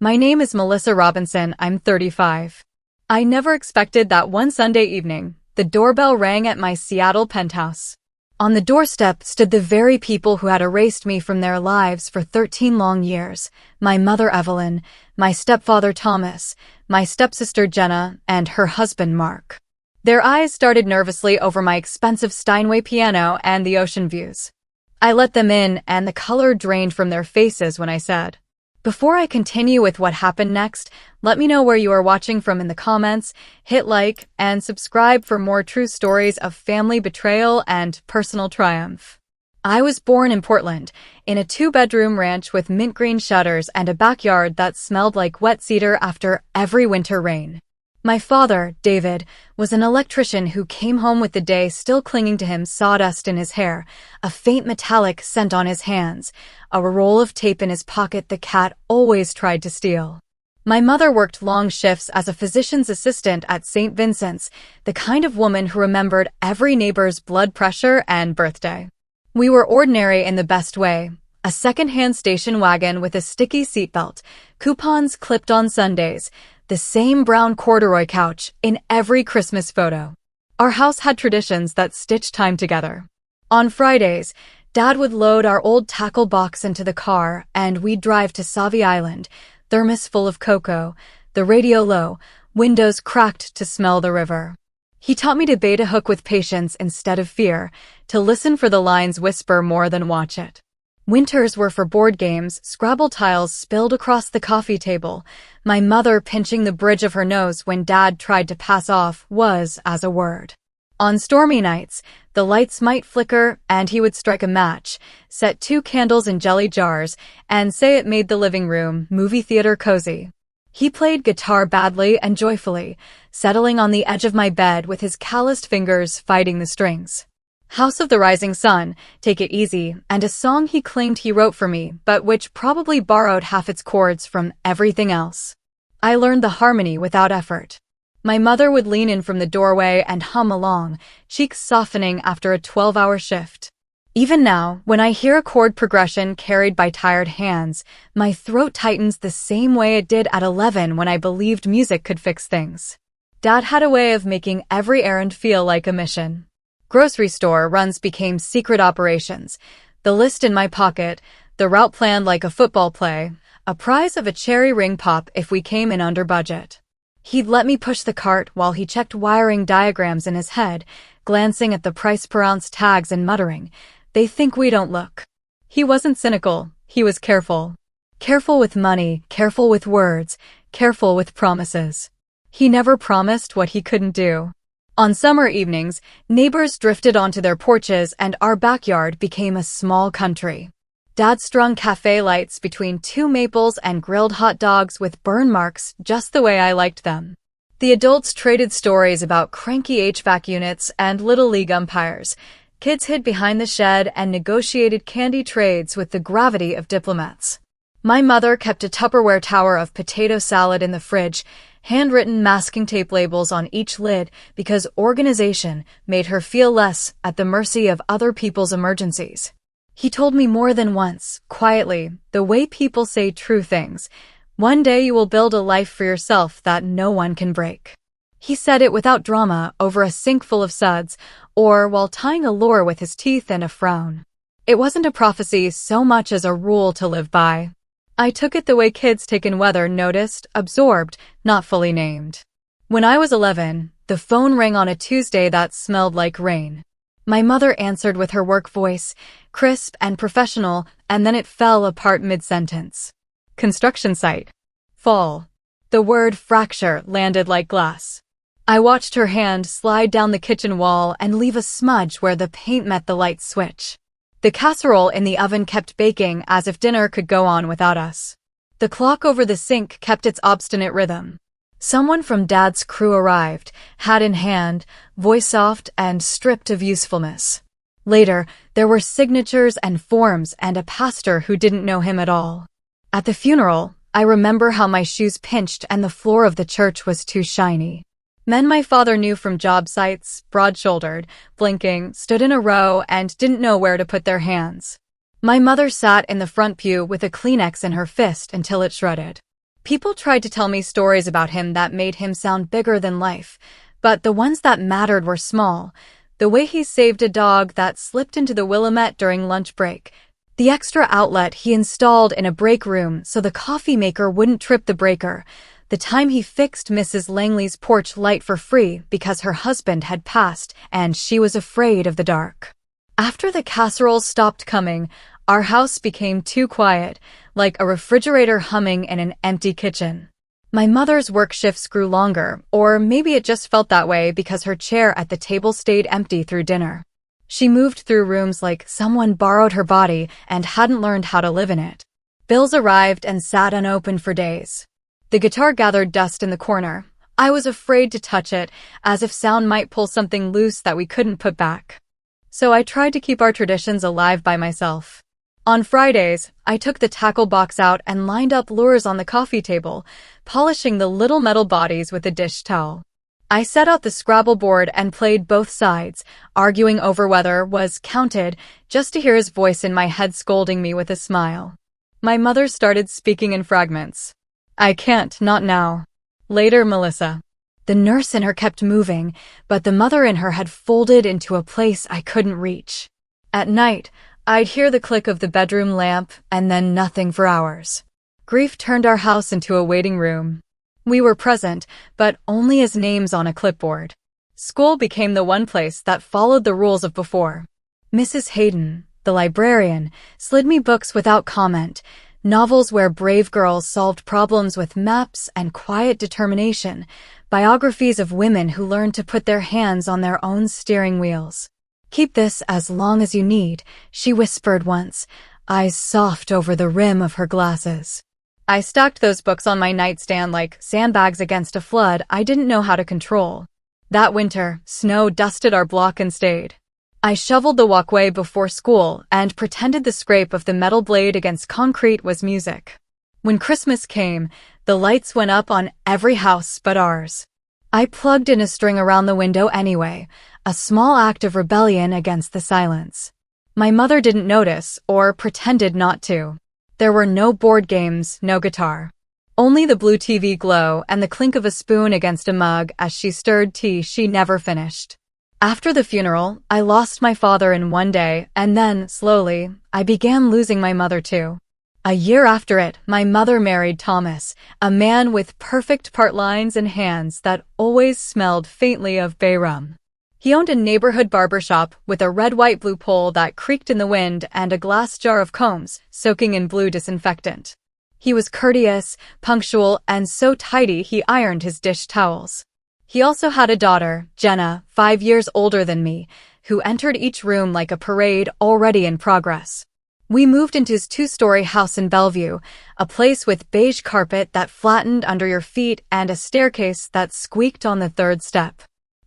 My name is Melissa Robinson. I'm 35. I never expected that one Sunday evening, the doorbell rang at my Seattle penthouse. On the doorstep stood the very people who had erased me from their lives for 13 long years. My mother Evelyn, my stepfather Thomas, my stepsister Jenna, and her husband Mark. Their eyes darted nervously over my expensive Steinway piano and the ocean views. I let them in, and the color drained from their faces when I said, "Before I continue with what happened next, let me know where you are watching from in the comments, hit like, and subscribe for more true stories of family betrayal and personal triumph." I was born in Portland, in a 2-bedroom ranch with mint green shutters and a backyard that smelled like wet cedar after every winter rain. My father, David, was an electrician who came home with the day still clinging to him, sawdust in his hair, a faint metallic scent on his hands, a roll of tape in his pocket the cat always tried to steal. My mother worked long shifts as a physician's assistant at St. Vincent's, the kind of woman who remembered every neighbor's blood pressure and birthday. We were ordinary in the best way. A second-hand station wagon with a sticky seatbelt, coupons clipped on Sundays, the same brown corduroy couch in every Christmas photo. Our house had traditions that stitched time together. On Fridays, Dad would load our old tackle box into the car and we'd drive to Sauvie Island, thermos full of cocoa, the radio low, windows cracked to smell the river. He taught me to bait a hook with patience instead of fear, to listen for the lines whisper more than watch it. Winters were for board games, Scrabble tiles spilled across the coffee table, my mother pinching the bridge of her nose when Dad tried to pass off was as a word. On stormy nights, the lights might flicker and he would strike a match, set 2 candles in jelly jars, and say it made the living room, movie theater cozy. He played guitar badly and joyfully, settling on the edge of my bed with his calloused fingers fighting the strings. House of the Rising Sun, Take It Easy, and a song he claimed he wrote for me, but which probably borrowed half its chords from everything else. I learned the harmony without effort. My mother would lean in from the doorway and hum along, cheeks softening after a 12-hour shift. Even now, when I hear a chord progression carried by tired hands, my throat tightens the same way it did at 11 when I believed music could fix things. Dad had a way of making every errand feel like a mission. Grocery store runs became secret operations, the list in my pocket, the route planned like a football play, a prize of a cherry ring pop if we came in under budget. He'd let me push the cart while he checked wiring diagrams in his head, glancing at the price per ounce tags and muttering, "They think we don't look." He wasn't cynical, he was careful. Careful with money, careful with words, careful with promises. He never promised what he couldn't do. On summer evenings, neighbors drifted onto their porches and our backyard became a small country. Dad strung cafe lights between 2 maples and grilled hot dogs with burn marks just the way I liked them. The adults traded stories about cranky HVAC units and Little League umpires. Kids hid behind the shed and negotiated candy trades with the gravity of diplomats. My mother kept a Tupperware tower of potato salad in the fridge, handwritten masking tape labels on each lid because organization made her feel less at the mercy of other people's emergencies. He told me more than once, quietly, the way people say true things. One day you will build a life for yourself that no one can break. He said it without drama over a sink full of suds, or while tying a lure with his teeth and a frown. It wasn't a prophecy so much as a rule to live by. I took it the way kids take in weather, noticed, absorbed, not fully named. When I was 11, the phone rang on a Tuesday that smelled like rain. My mother answered with her work voice, crisp and professional, and then it fell apart mid-sentence. Construction site. Fall. The word fracture landed like glass. I watched her hand slide down the kitchen wall and leave a smudge where the paint met the light switch. The casserole in the oven kept baking as if dinner could go on without us. The clock over the sink kept its obstinate rhythm. Someone from Dad's crew arrived, hat in hand, voice soft and stripped of usefulness. Later, there were signatures and forms and a pastor who didn't know him at all. At the funeral, I remember how my shoes pinched and the floor of the church was too shiny. Men my father knew from job sites, broad-shouldered, blinking, stood in a row and didn't know where to put their hands. My mother sat in the front pew with a Kleenex in her fist until it shredded. People tried to tell me stories about him that made him sound bigger than life, but the ones that mattered were small. The way he saved a dog that slipped into the Willamette during lunch break, the extra outlet he installed in a break room so the coffee maker wouldn't trip the breaker, the time he fixed Mrs. Langley's porch light for free because her husband had passed and she was afraid of the dark. After the casseroles stopped coming, our house became too quiet, like a refrigerator humming in an empty kitchen. My mother's work shifts grew longer, or maybe it just felt that way because her chair at the table stayed empty through dinner. She moved through rooms like someone borrowed her body and hadn't learned how to live in it. Bills arrived and sat unopened for days. The guitar gathered dust in the corner. I was afraid to touch it, as if sound might pull something loose that we couldn't put back. So I tried to keep our traditions alive by myself. On Fridays, I took the tackle box out and lined up lures on the coffee table, polishing the little metal bodies with a dish towel. I set out the Scrabble board and played both sides, arguing over whether was counted, just to hear his voice in my head scolding me with a smile. My mother started speaking in fragments. I can't, not now. Later, Melissa. The nurse in her kept moving, but the mother in her had folded into a place I couldn't reach. At night, I'd hear the click of the bedroom lamp and then nothing for hours. Grief turned our house into a waiting room. We were present, but only as names on a clipboard. School became the one place that followed the rules of before. Mrs. Hayden, the librarian, slid me books without comment, novels where brave girls solved problems with maps and quiet determination, biographies of women who learned to put their hands on their own steering wheels. "Keep this as long as you need," she whispered once, eyes soft over the rim of her glasses. I stacked those books on my nightstand like sandbags against a flood I didn't know how to control. That winter, snow dusted our block and stayed. I shoveled the walkway before school and pretended the scrape of the metal blade against concrete was music. When Christmas came, the lights went up on every house but ours. I plugged in a string around the window anyway, a small act of rebellion against the silence. My mother didn't notice or pretended not to. There were no board games, no guitar. Only the blue TV glow and the clink of a spoon against a mug as she stirred tea she never finished. After the funeral, I lost my father in one day, and then, slowly, I began losing my mother too. A year after it, my mother married Thomas, a man with perfect part lines and hands that always smelled faintly of bay rum. He owned a neighborhood barbershop with a red, white, blue pole that creaked in the wind and a glass jar of combs soaking in blue disinfectant. He was courteous, punctual, and so tidy he ironed his dish towels. He also had a daughter, Jenna, 5 years older than me, who entered each room like a parade already in progress. We moved into his 2-story house in Bellevue, a place with beige carpet that flattened under your feet and a staircase that squeaked on the 3rd step.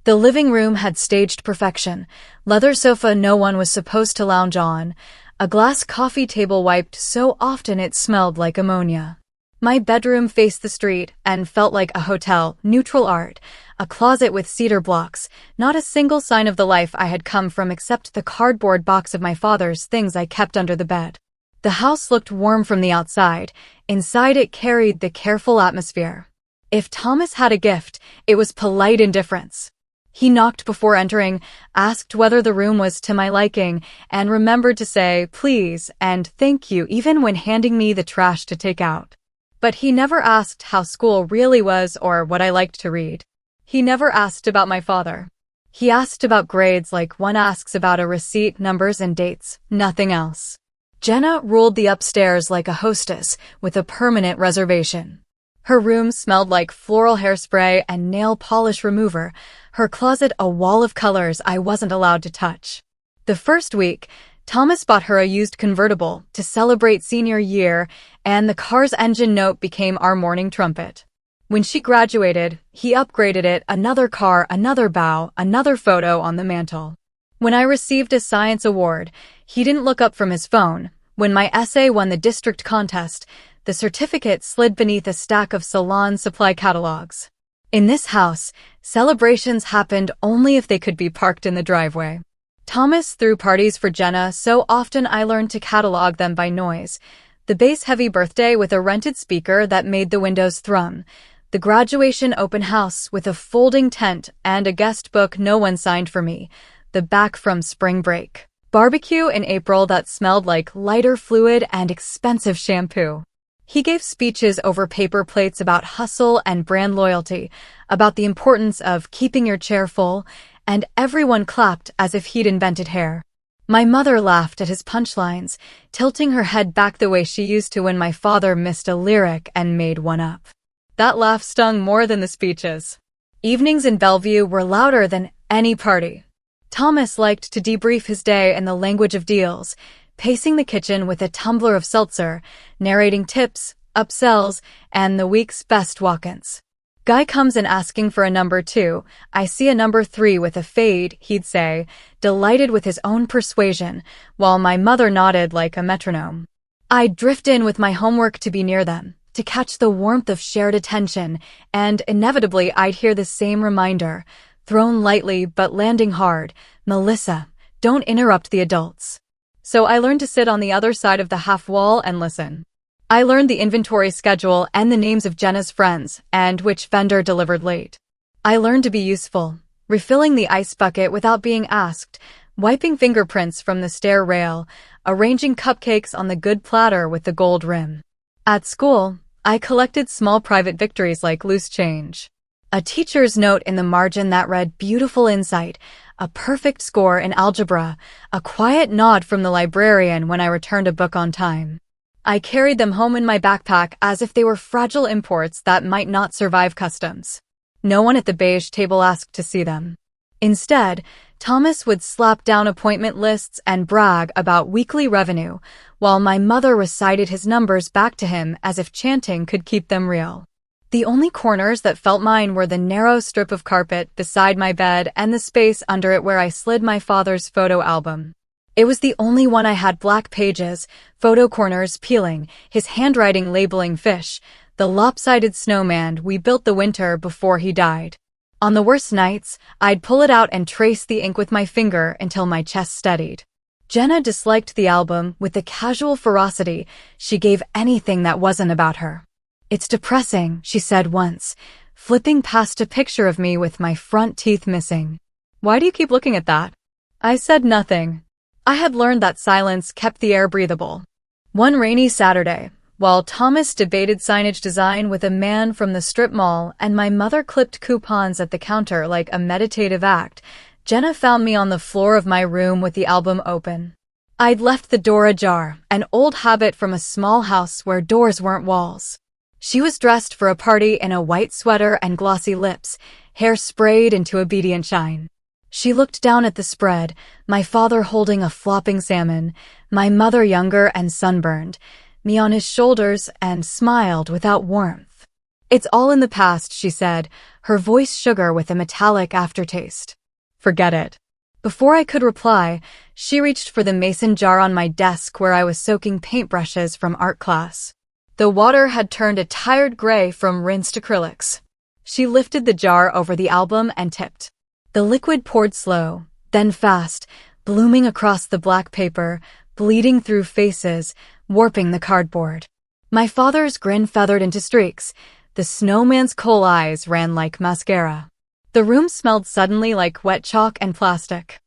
The living room had staged perfection, leather sofa no one was supposed to lounge on, a glass coffee table wiped so often it smelled like ammonia. My bedroom faced the street and felt like a hotel, neutral art, a closet with cedar blocks, not a single sign of the life I had come from except the cardboard box of my father's things I kept under the bed. The house looked warm from the outside. Inside it carried the careful atmosphere. If Thomas had a gift, it was polite indifference. He knocked before entering, asked whether the room was to my liking, and remembered to say please and thank you even when handing me the trash to take out. But he never asked how school really was or what I liked to read. He never asked about my father. He asked about grades like one asks about a receipt, numbers, and dates, nothing else. Jenna ruled the upstairs like a hostess with a permanent reservation. Her room smelled like floral hairspray and nail polish remover, her closet a wall of colors I wasn't allowed to touch. The first week, Thomas bought her a used convertible to celebrate senior year, and the car's engine note became our morning trumpet. When she graduated, he upgraded it, another car, another bow, another photo on the mantle. When I received a science award, he didn't look up from his phone. When my essay won the district contest, the certificate slid beneath a stack of salon supply catalogs. In this house, celebrations happened only if they could be parked in the driveway. Thomas threw parties for Jenna so often I learned to catalog them by noise. The bass-heavy birthday with a rented speaker that made the windows thrum. The graduation open house with a folding tent and a guest book no one signed for me. The back from spring break. Barbecue in April that smelled like lighter fluid and expensive shampoo. He gave speeches over paper plates about hustle and brand loyalty, about the importance of keeping your chair full, and everyone clapped as if he'd invented hair. My mother laughed at his punchlines, tilting her head back the way she used to when my father missed a lyric and made one up. That laugh stung more than the speeches. Evenings in Bellevue were louder than any party. Thomas liked to debrief his day in the language of deals, pacing the kitchen with a tumbler of seltzer, narrating tips, upsells, and the week's best walk-ins. Guy comes in asking for a number 2. I see a number 3 with a fade, he'd say, delighted with his own persuasion, while my mother nodded like a metronome. I'd drift in with my homework to be near them, to catch the warmth of shared attention, and inevitably I'd hear the same reminder, thrown lightly but landing hard, Melissa, don't interrupt the adults. So I learned to sit on the other side of the half wall and listen. I learned the inventory schedule and the names of Jenna's friends and which vendor delivered late. I learned to be useful, refilling the ice bucket without being asked, wiping fingerprints from the stair rail, arranging cupcakes on the good platter with the gold rim. At school, I collected small private victories like loose change. A teacher's note in the margin that read beautiful insight, a perfect score in algebra, a quiet nod from the librarian when I returned a book on time. I carried them home in my backpack as if they were fragile imports that might not survive customs. No one at the beige table asked to see them. Instead, Thomas would slap down appointment lists and brag about weekly revenue, while my mother recited his numbers back to him as if chanting could keep them real. The only corners that felt mine were the narrow strip of carpet beside my bed and the space under it where I slid my father's photo album. It was the only one I had black pages, photo corners peeling, his handwriting labeling fish, the lopsided snowman we built the winter before he died. On the worst nights, I'd pull it out and trace the ink with my finger until my chest steadied. Jenna disliked the album with the casual ferocity she gave anything that wasn't about her. It's depressing, she said once, flipping past a picture of me with my front teeth missing. Why do you keep looking at that? I said nothing. I had learned that silence kept the air breathable. One rainy Saturday, while Thomas debated signage design with a man from the strip mall and my mother clipped coupons at the counter like a meditative act, Jenna found me on the floor of my room with the album open. I'd left the door ajar, an old habit from a small house where doors weren't walls. She was dressed for a party in a white sweater and glossy lips, hair sprayed into obedient shine. She looked down at the spread, my father holding a flopping salmon, my mother younger and sunburned, me on his shoulders, and smiled without warmth. It's all in the past, she said, her voice sugar with a metallic aftertaste. Forget it. Before I could reply, she reached for the mason jar on my desk where I was soaking paintbrushes from art class. The water had turned a tired gray from rinsed acrylics. She lifted the jar over the album and tipped. The liquid poured slow, then fast, blooming across the black paper, bleeding through faces, warping the cardboard. My father's grin feathered into streaks. The snowman's coal eyes ran like mascara. The room smelled suddenly like wet chalk and plastic.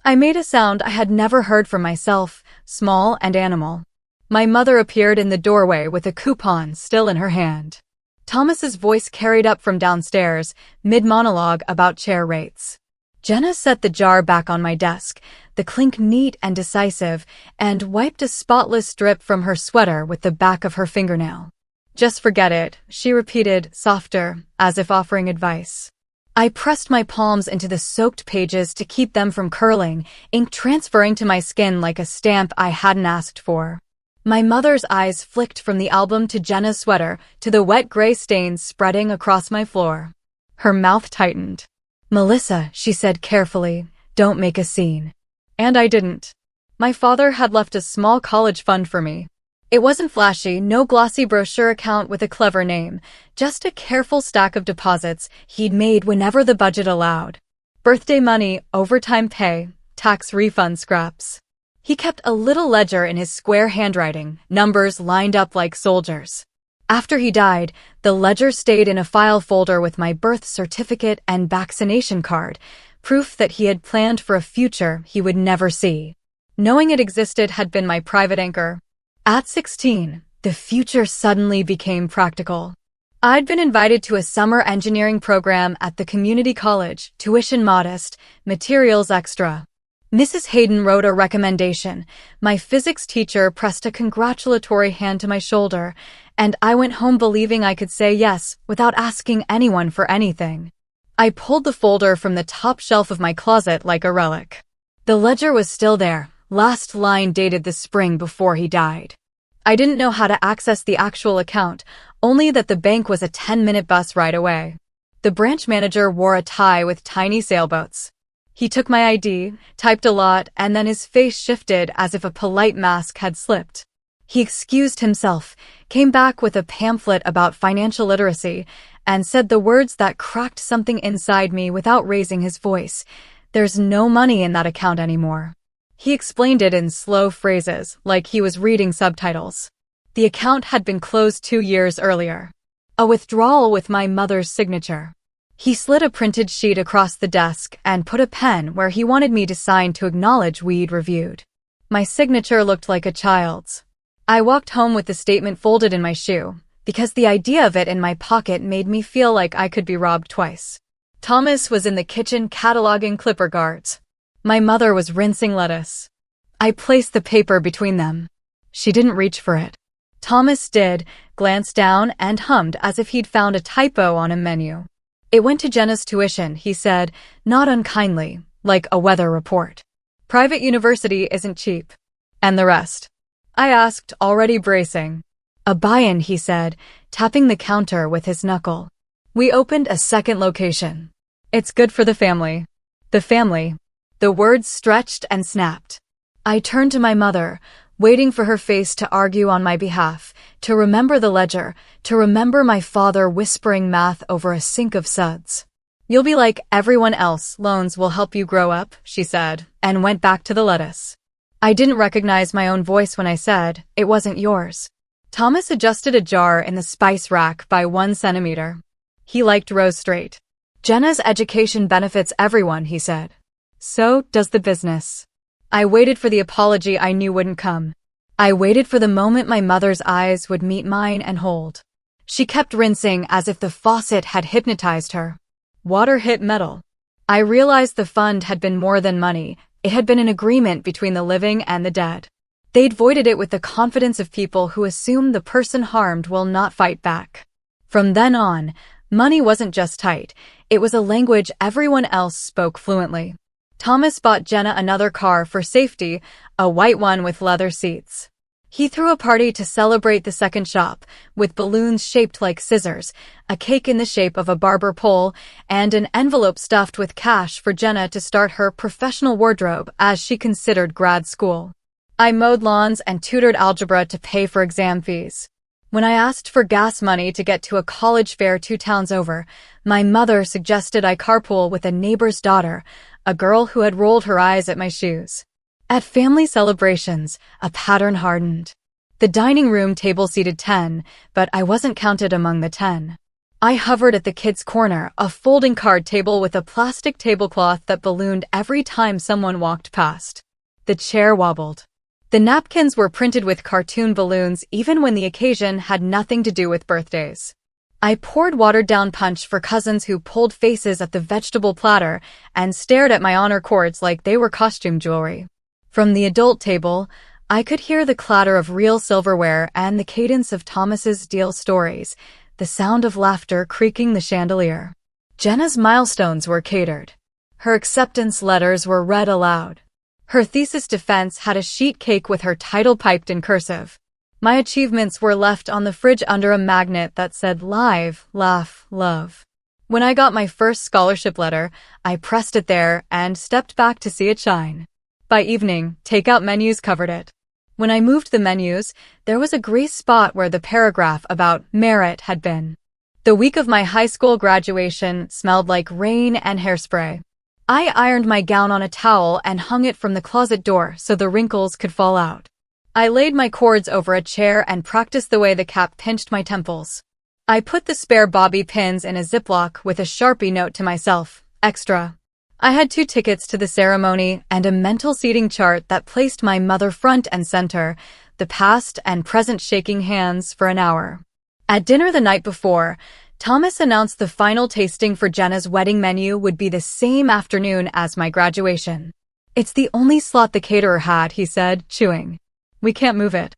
I made a sound I had never heard from myself, small and animal. My mother appeared in the doorway with a coupon still in her hand. Thomas's voice carried up from downstairs, mid-monologue about chair rates. Jenna set the jar back on my desk, the clink neat and decisive, and wiped a spotless drip from her sweater with the back of her fingernail. Just forget it, she repeated, softer, as if offering advice. I pressed my palms into the soaked pages to keep them from curling, ink transferring to my skin like a stamp I hadn't asked for. My mother's eyes flicked from the album to Jenna's sweater to the wet gray stains spreading across my floor. Her mouth tightened. Melissa, she said carefully, don't make a scene. And I didn't. My father had left a small college fund for me. It wasn't flashy, no glossy brochure account with a clever name, just a careful stack of deposits he'd made whenever the budget allowed. Birthday money, overtime pay, tax refund scraps. He kept a little ledger in his square handwriting, numbers lined up like soldiers. After he died, the ledger stayed in a file folder with my birth certificate and vaccination card, proof that he had planned for a future he would never see. Knowing it existed had been my private anchor. At 16, the future suddenly became practical. I'd been invited to a summer engineering program at the community college, tuition modest, materials extra. Mrs. Hayden wrote a recommendation. My physics teacher pressed a congratulatory hand to my shoulder, and I went home believing I could say yes without asking anyone for anything. I pulled the folder from the top shelf of my closet like a relic. The ledger was still there, last line dated the spring before he died. I didn't know how to access the actual account, only that the bank was a 10-minute bus ride away. The branch manager wore a tie with tiny sailboats. He took my ID, typed a lot, and then his face shifted as if a polite mask had slipped. He excused himself, came back with a pamphlet about financial literacy, and said the words that cracked something inside me without raising his voice. There's no money in that account anymore. He explained it in slow phrases, like he was reading subtitles. The account had been closed 2 years earlier. A withdrawal with my mother's signature. He slid a printed sheet across the desk and put a pen where he wanted me to sign to acknowledge we'd reviewed. My signature looked like a child's. I walked home with the statement folded in my shoe, because the idea of it in my pocket made me feel like I could be robbed twice. Thomas was in the kitchen cataloging clipper guards. My mother was rinsing lettuce. I placed the paper between them. She didn't reach for it. Thomas did, glanced down and hummed as if he'd found a typo on a menu. It went to Jenna's tuition, he said, not unkindly, like a weather report. Private university isn't cheap. And the rest? I asked, already bracing. A buy-in, he said, tapping the counter with his knuckle. We opened a second location. It's good for the family. The family. The words stretched and snapped. I turned to my mother, waiting for her face to argue on my behalf, to remember the ledger, to remember my father whispering math over a sink of suds. You'll be like everyone else, loans will help you grow up, she said, and went back to the lettuce. I didn't recognize my own voice when I said, it wasn't yours. Thomas adjusted a jar in the spice rack by 1 centimeter. He liked Rose straight. Jenna's education benefits everyone, he said. So does the business. I waited for the apology I knew wouldn't come. I waited for the moment my mother's eyes would meet mine and hold. She kept rinsing as if the faucet had hypnotized her. Water hit metal. I realized the fund had been more than money. It had been an agreement between the living and the dead. They'd voided it with the confidence of people who assume the person harmed will not fight back. From then on, money wasn't just tight. It was a language everyone else spoke fluently. Thomas bought Jenna another car for safety, a white one with leather seats. He threw a party to celebrate the second shop, with balloons shaped like scissors, a cake in the shape of a barber pole, and an envelope stuffed with cash for Jenna to start her professional wardrobe as she considered grad school. I mowed lawns and tutored algebra to pay for exam fees. When I asked for gas money to get to a college fair 2 towns over, my mother suggested I carpool with a neighbor's daughter, a girl who had rolled her eyes at my shoes. At family celebrations, a pattern hardened. The dining room table seated 10, but I wasn't counted among the 10. I hovered at the kids' corner, a folding card table with a plastic tablecloth that ballooned every time someone walked past. The chair wobbled. The napkins were printed with cartoon balloons even when the occasion had nothing to do with birthdays. I poured watered-down punch for cousins who pulled faces at the vegetable platter and stared at my honor cords like they were costume jewelry. From the adult table, I could hear the clatter of real silverware and the cadence of Thomas's deal stories, the sound of laughter creaking the chandelier. Jenna's milestones were catered. Her acceptance letters were read aloud. Her thesis defense had a sheet cake with her title piped in cursive. My achievements were left on the fridge under a magnet that said live, laugh, love. When I got my first scholarship letter, I pressed it there and stepped back to see it shine. By evening, takeout menus covered it. When I moved the menus, there was a gray spot where the paragraph about merit had been. The week of my high school graduation smelled like rain and hairspray. I ironed my gown on a towel and hung it from the closet door so the wrinkles could fall out. I laid my cords over a chair and practiced the way the cap pinched my temples. I put the spare bobby pins in a Ziploc with a Sharpie note to myself, extra. I had 2 tickets to the ceremony and a mental seating chart that placed my mother front and center, the past and present shaking hands for an hour. At dinner the night before, Thomas announced the final tasting for Jenna's wedding menu would be the same afternoon as my graduation. "It's the only slot the caterer had," he said, chewing. "We can't move it."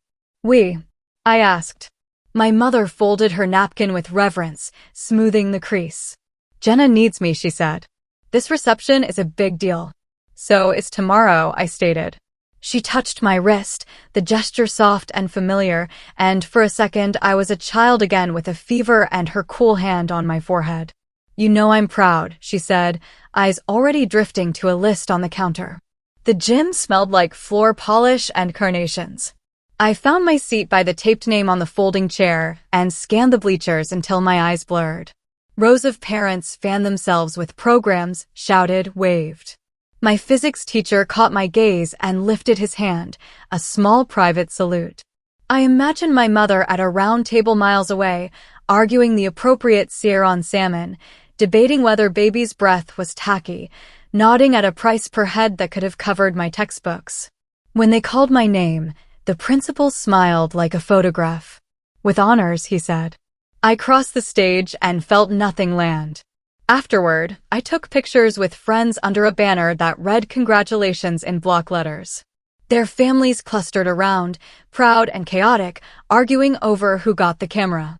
I asked. My mother folded her napkin with reverence, smoothing the crease. "Jenna needs me," she said. "This reception is a big deal." "So it's tomorrow," I stated. She touched my wrist, the gesture soft and familiar, and for a second I was a child again with a fever and her cool hand on my forehead. "You know I'm proud," she said, eyes already drifting to a list on the counter. The gym smelled like floor polish and carnations. I found my seat by the taped name on the folding chair and scanned the bleachers until my eyes blurred. Rows of parents fanned themselves with programs, shouted, waved. My physics teacher caught my gaze and lifted his hand, a small private salute. I imagined my mother at a round table miles away, arguing the appropriate sear on salmon, debating whether baby's breath was tacky, nodding at a price per head that could have covered my textbooks. When they called my name, the principal smiled like a photograph. "With honors," he said. I crossed the stage and felt nothing land. Afterward, I took pictures with friends under a banner that read congratulations in block letters. Their families clustered around, proud and chaotic, arguing over who got the camera.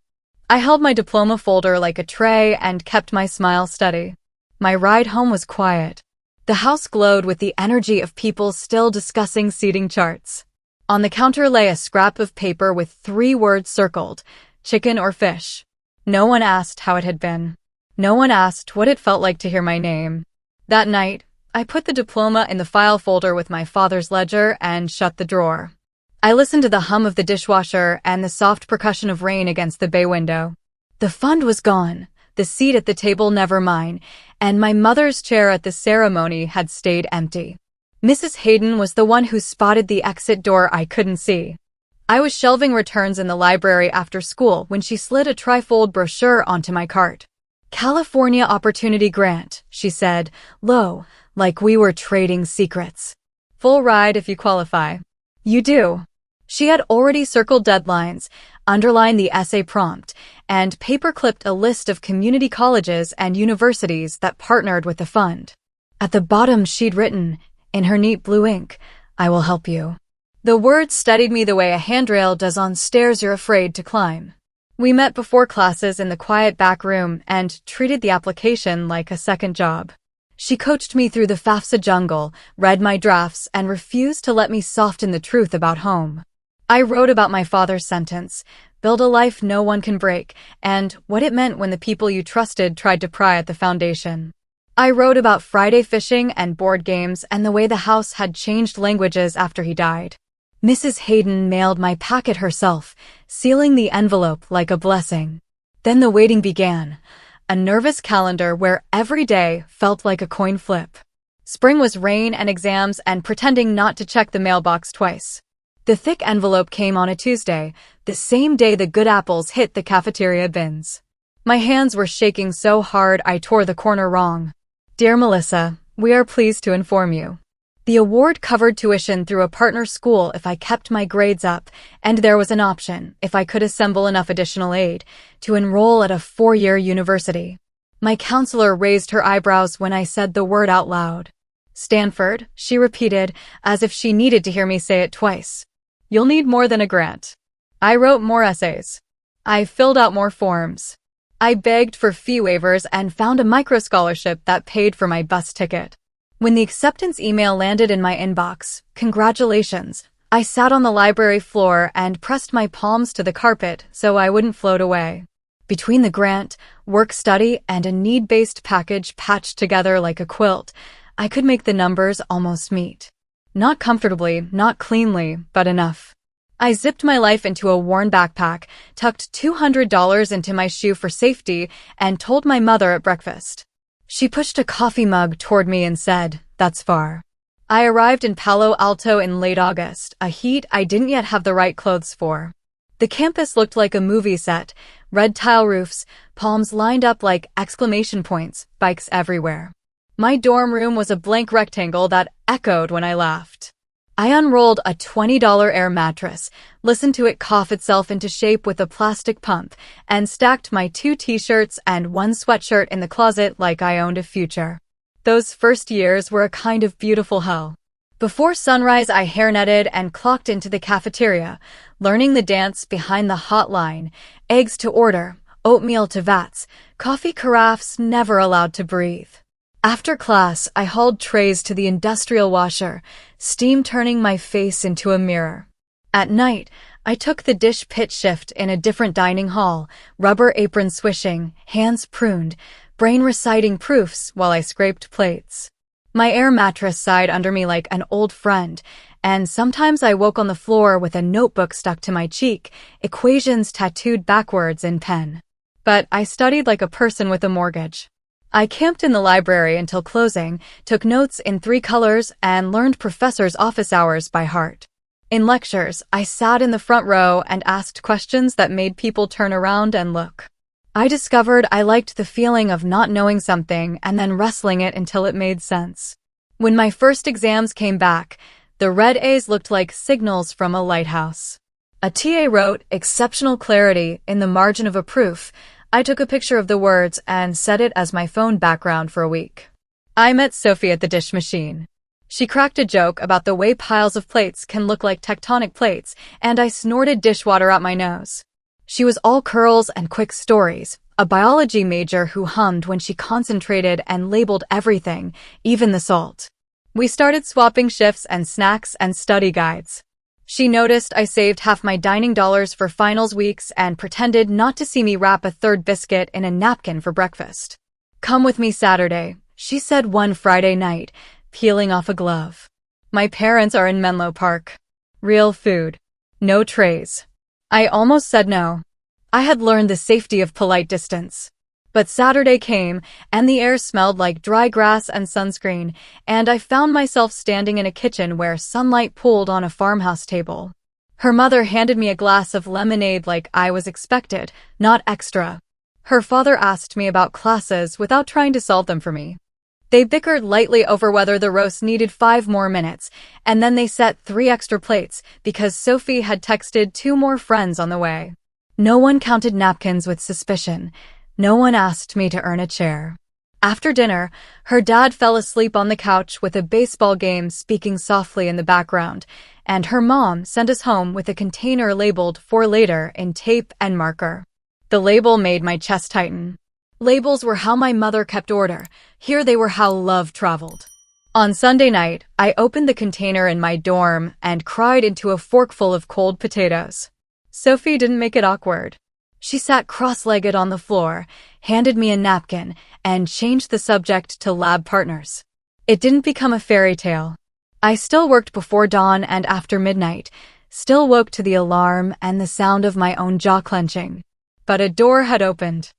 I held my diploma folder like a tray and kept my smile steady. My ride home was quiet. The house glowed with the energy of people still discussing seating charts. On the counter lay a scrap of paper with 3 words circled, chicken or fish. No one asked how it had been. No one asked what it felt like to hear my name. That night, I put the diploma in the file folder with my father's ledger and shut the drawer. I listened to the hum of the dishwasher and the soft percussion of rain against the bay window. The fund was gone, the seat at the table never mine, and my mother's chair at the ceremony had stayed empty. Mrs. Hayden was the one who spotted the exit door I couldn't see. I was shelving returns in the library after school when she slid a trifold brochure onto my cart. "California Opportunity Grant," she said, low, like we were trading secrets. "Full ride if you qualify." "You do." She had already circled deadlines, underlined the essay prompt, and paper-clipped a list of community colleges and universities that partnered with the fund. At the bottom she'd written, in her neat blue ink, "I will help you." The words steadied me the way a handrail does on stairs you're afraid to climb. We met before classes in the quiet back room and treated the application like a second job. She coached me through the FAFSA jungle, read my drafts, and refused to let me soften the truth about home. I wrote about my father's sentence, build a life no one can break, and what it meant when the people you trusted tried to pry at the foundation. I wrote about Friday fishing and board games and the way the house had changed languages after he died. Mrs. Hayden mailed my packet herself, sealing the envelope like a blessing. Then the waiting began, a nervous calendar where every day felt like a coin flip. Spring was rain and exams and pretending not to check the mailbox twice. The thick envelope came on a Tuesday, the same day the good apples hit the cafeteria bins. My hands were shaking so hard I tore the corner wrong. "Dear Melissa, we are pleased to inform you. The award covered tuition through a partner school if I kept my grades up, and there was an option, if I could assemble enough additional aid, to enroll at a 4-year university." My counselor raised her eyebrows when I said the word out loud. "Stanford," she repeated, as if she needed to hear me say it twice. "You'll need more than a grant." I wrote more essays. I filled out more forms. I begged for fee waivers and found a micro-scholarship that paid for my bus ticket. When the acceptance email landed in my inbox, "Congratulations," I sat on the library floor and pressed my palms to the carpet so I wouldn't float away. Between the grant, work study, and a need-based package patched together like a quilt, I could make the numbers almost meet. Not comfortably, not cleanly, but enough. I zipped my life into a worn backpack, tucked $200 into my shoe for safety, and told my mother at breakfast. She pushed a coffee mug toward me and said, "That's far." I arrived in Palo Alto in late August, a heat I didn't yet have the right clothes for. The campus looked like a movie set, red tile roofs, palms lined up like exclamation points, bikes everywhere. My dorm room was a blank rectangle that echoed when I laughed. I unrolled a $20 air mattress, listened to it cough itself into shape with a plastic pump, and stacked my 2 t-shirts and 1 sweatshirt in the closet like I owned a future. Those first years were a kind of beautiful hell. Before sunrise, I hairnetted and clocked into the cafeteria, learning the dance behind the hotline, eggs to order, oatmeal to vats, coffee carafes never allowed to breathe. After class, I hauled trays to the industrial washer, steam turning my face into a mirror. At night, I took the dish pit shift in a different dining hall, rubber apron swishing, hands pruned, brain reciting proofs while I scraped plates. My air mattress sighed under me like an old friend, and sometimes I woke on the floor with a notebook stuck to my cheek, equations tattooed backwards in pen. But I studied like a person with a mortgage. I camped in the library until closing, took notes in 3 colors, and learned professors' office hours by heart. In lectures, I sat in the front row and asked questions that made people turn around and look. I discovered I liked the feeling of not knowing something and then wrestling it until it made sense. When my first exams came back, the red A's looked like signals from a lighthouse. A TA wrote "exceptional clarity" in the margin of a proof. I took a picture of the words and set it as my phone background for a week. I met Sophie at the dish machine. She cracked a joke about the way piles of plates can look like tectonic plates, and I snorted dishwater out my nose. She was all curls and quick stories, a biology major who hummed when she concentrated and labeled everything, even the salt. We started swapping shifts and snacks and study guides. She noticed I saved half my dining dollars for finals weeks and pretended not to see me wrap a 3rd biscuit in a napkin for breakfast. "Come with me Saturday," she said one Friday night, peeling off a glove. "My parents are in Menlo Park. Real food. No trays." I almost said no. I had learned the safety of polite distance. But Saturday came, and the air smelled like dry grass and sunscreen, and I found myself standing in a kitchen where sunlight pooled on a farmhouse table. Her mother handed me a glass of lemonade like I was expected, not extra. Her father asked me about classes without trying to solve them for me. They bickered lightly over whether the roast needed 5 more minutes, and then they set 3 extra plates because Sophie had texted 2 more friends on the way. No one counted napkins with suspicion. No one asked me to earn a chair. After dinner, her dad fell asleep on the couch with a baseball game speaking softly in the background, and her mom sent us home with a container labeled "for later" in tape and marker. The label made my chest tighten. Labels were how my mother kept order. Here they were how love traveled. On Sunday night, I opened the container in my dorm and cried into a forkful of cold potatoes. Sophie didn't make it awkward. She sat cross-legged on the floor, handed me a napkin, and changed the subject to lab partners. It didn't become a fairy tale. I still worked before dawn and after midnight, still woke to the alarm and the sound of my own jaw clenching. But a door had opened.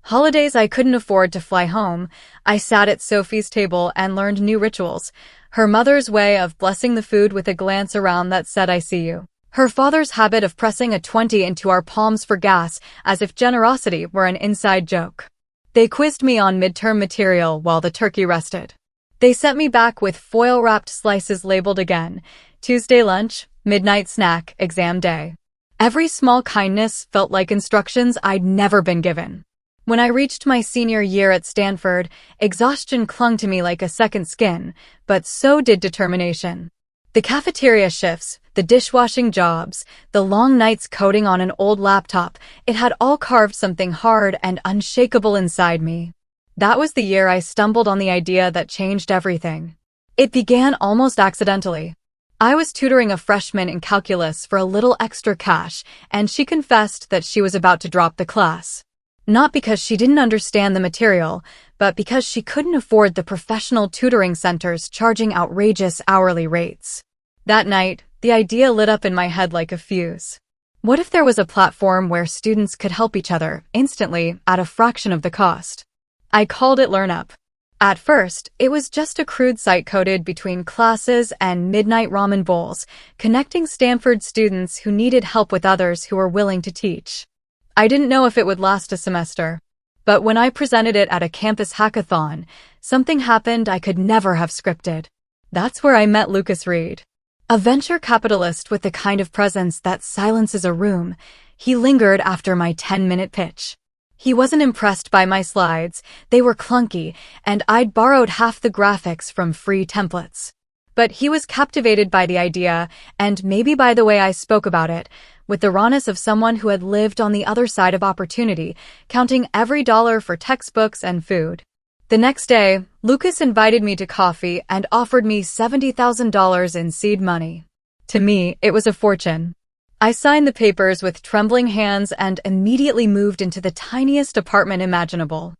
Holidays I couldn't afford to fly home. I sat at Sophie's table and learned new rituals. Her mother's way of blessing the food with a glance around that said "I see you." Her father's habit of pressing a 20 into our palms for gas as if generosity were an inside joke. They quizzed me on midterm material while the turkey rested. They sent me back with foil-wrapped slices labeled again. Tuesday lunch, midnight snack, exam day. Every small kindness felt like instructions I'd never been given. When I reached my senior year at Stanford, exhaustion clung to me like a second skin, but so did determination. The cafeteria shifts, the dishwashing jobs, the long nights coding on an old laptop, it had all carved something hard and unshakable inside me. That was the year I stumbled on the idea that changed everything. It began almost accidentally. I was tutoring a freshman in calculus for a little extra cash, and she confessed that she was about to drop the class. Not because she didn't understand the material, but because she couldn't afford the professional tutoring centers charging outrageous hourly rates. That night, the idea lit up in my head like a fuse. What if there was a platform where students could help each other instantly at a fraction of the cost? I called it LearnUp. At first, it was just a crude site coded between classes and midnight ramen bowls, connecting Stanford students who needed help with others who were willing to teach. I didn't know if it would last a semester. But when I presented it at a campus hackathon, something happened I could never have scripted. That's where I met Lucas Reed. A venture capitalist with the kind of presence that silences a room. He lingered after my 10-minute pitch. He wasn't impressed by my slides, they were clunky, and I'd borrowed half the graphics from free templates. But he was captivated by the idea, and maybe by the way I spoke about it, with the rawness of someone who had lived on the other side of opportunity, counting every dollar for textbooks and food. The next day, Lucas invited me to coffee and offered me $70,000 in seed money. To me, it was a fortune. I signed the papers with trembling hands and immediately moved into the tiniest apartment imaginable.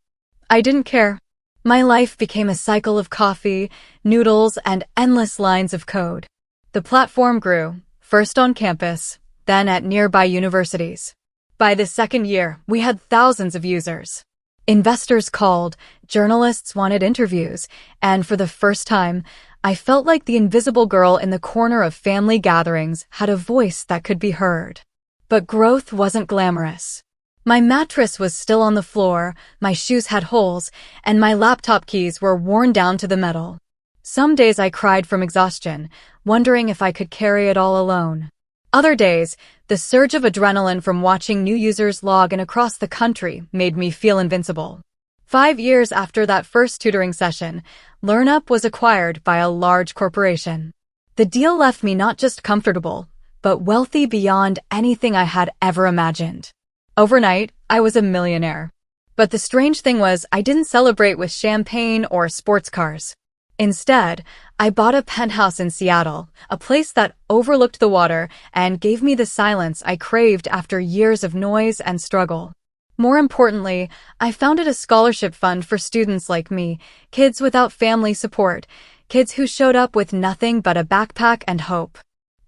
I didn't care. My life became a cycle of coffee, noodles, and endless lines of code. The platform grew, first on campus, then at nearby universities. By the second year, we had thousands of users. Investors called, journalists wanted interviews, and for the first time, I felt like the invisible girl in the corner of family gatherings had a voice that could be heard. But growth wasn't glamorous. My mattress was still on the floor, my shoes had holes, and my laptop keys were worn down to the metal. Some days I cried from exhaustion, wondering if I could carry it all alone. Other days, the surge of adrenaline from watching new users log in across the country made me feel invincible. 5 years after that first tutoring session, LearnUp was acquired by a large corporation. The deal left me not just comfortable, but wealthy beyond anything I had ever imagined. Overnight, I was a millionaire. But the strange thing was, I didn't celebrate with champagne or sports cars. Instead, I bought a penthouse in Seattle, a place that overlooked the water and gave me the silence I craved after years of noise and struggle. More importantly, I founded a scholarship fund for students like me, kids without family support, kids who showed up with nothing but a backpack and hope.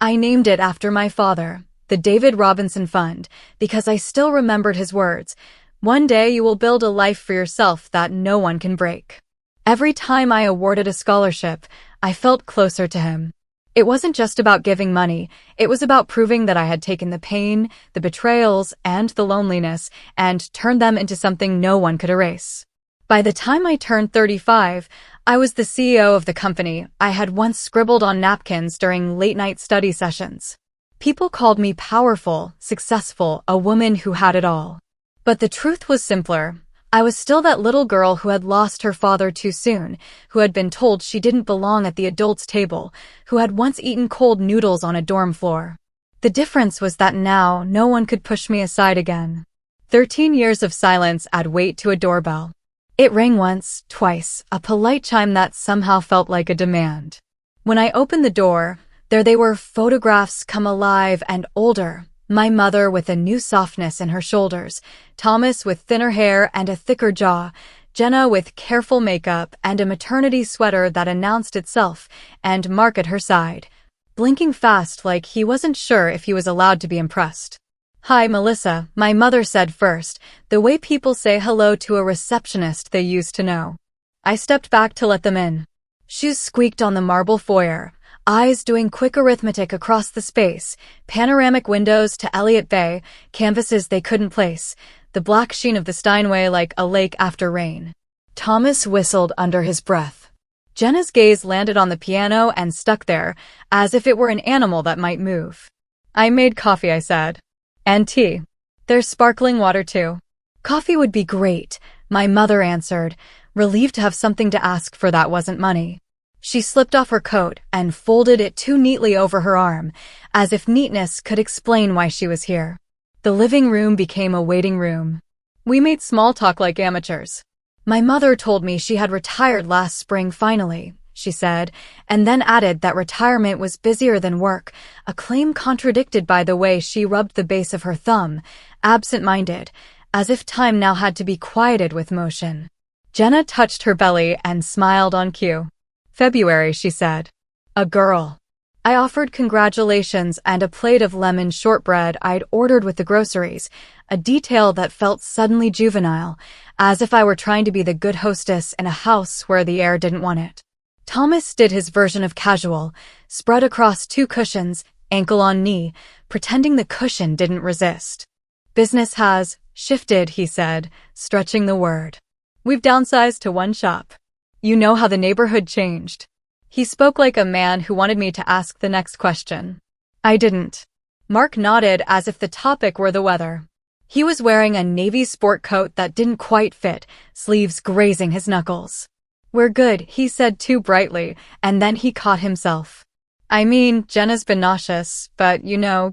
I named it after my father, the David Robinson Fund, because I still remembered his words, "One day you will build a life for yourself that no one can break." Every time I awarded a scholarship, I felt closer to him. It wasn't just about giving money, it was about proving that I had taken the pain, the betrayals, and the loneliness, and turned them into something no one could erase. By the time I turned 35, I was the CEO of the company I had once scribbled on napkins during late-night study sessions. People called me powerful, successful, a woman who had it all. But the truth was simpler. I was still that little girl who had lost her father too soon, who had been told she didn't belong at the adults' table, who had once eaten cold noodles on a dorm floor. The difference was that now no one could push me aside again. 13 years of silence add weight to a doorbell. It rang once, twice, a polite chime that somehow felt like a demand. When I opened the door, there they were, photographs come alive and older. My mother with a new softness in her shoulders, Thomas with thinner hair and a thicker jaw, Jenna with careful makeup and a maternity sweater that announced itself, and Mark at her side, blinking fast like he wasn't sure if he was allowed to be impressed. "Hi, Melissa," my mother said first, the way people say hello to a receptionist they used to know. I stepped back to let them in. Shoes squeaked on the marble foyer, eyes doing quick arithmetic across the space, panoramic windows to Elliott Bay, canvases they couldn't place, the black sheen of the Steinway like a lake after rain. Thomas whistled under his breath. Jenna's gaze landed on the piano and stuck there, as if it were an animal that might move. "I made coffee," I said. "And tea. There's sparkling water too." "Coffee would be great," my mother answered, relieved to have something to ask for that wasn't money. She slipped off her coat and folded it too neatly over her arm, as if neatness could explain why she was here. The living room became a waiting room. We made small talk like amateurs. "My mother told me she had retired last spring finally," she said, and then added that retirement was busier than work, a claim contradicted by the way she rubbed the base of her thumb, absent-minded, as if time now had to be quieted with motion. Jenna touched her belly and smiled on cue. "February," she said. "A girl." I offered congratulations and a plate of lemon shortbread I'd ordered with the groceries, a detail that felt suddenly juvenile, as if I were trying to be the good hostess in a house where the air didn't want it. Thomas did his version of casual, spread across 2 cushions, ankle on knee, pretending the cushion didn't resist. Business has shifted, he said, stretching the word. We've downsized to 1 shop. You know how the neighborhood changed. He spoke like a man who wanted me to ask the next question. I didn't. Mark nodded as if the topic were the weather. He was wearing a navy sport coat that didn't quite fit, sleeves grazing his knuckles. We're good, he said too brightly, and then he caught himself. I mean, Jenna's been nauseous, but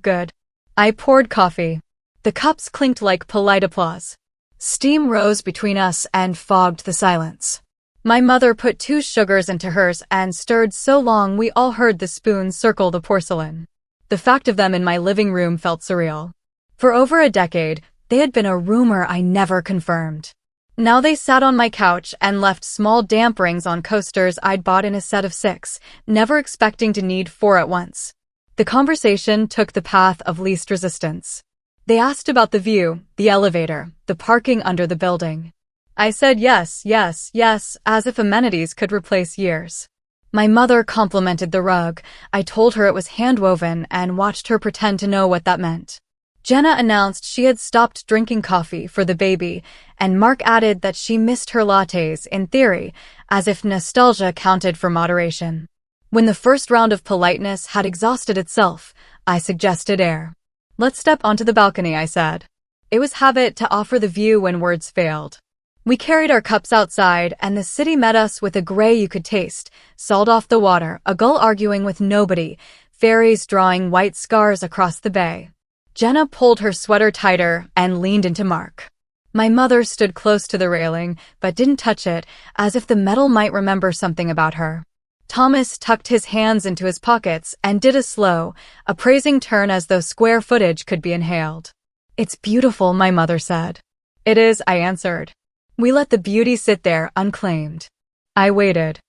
good. I poured coffee. The cups clinked like polite applause. Steam rose between us and fogged the silence. My mother put 2 sugars into hers and stirred so long we all heard the spoon circle the porcelain. The fact of them in my living room felt surreal. For over a decade, they had been a rumor I never confirmed. Now they sat on my couch and left small damp rings on coasters I'd bought in a set of 6, never expecting to need 4 at once. The conversation took the path of least resistance. They asked about the view, the elevator, the parking under the building. I said yes, yes, yes, as if amenities could replace years. My mother complimented the rug. I told her it was hand-woven and watched her pretend to know what that meant. Jenna announced she had stopped drinking coffee for the baby, and Mark added that she missed her lattes, in theory, as if nostalgia counted for moderation. When the first round of politeness had exhausted itself, I suggested air. Let's step onto the balcony, I said. It was habit to offer the view when words failed. We carried our cups outside, and the city met us with a gray you could taste, salt off the water, a gull arguing with nobody, ferries drawing white scars across the bay. Jenna pulled her sweater tighter and leaned into Mark. My mother stood close to the railing, but didn't touch it, as if the metal might remember something about her. Thomas tucked his hands into his pockets and did a slow, appraising turn as though square footage could be inhaled. It's beautiful, my mother said. It is, I answered. We let the beauty sit there unclaimed. I waited.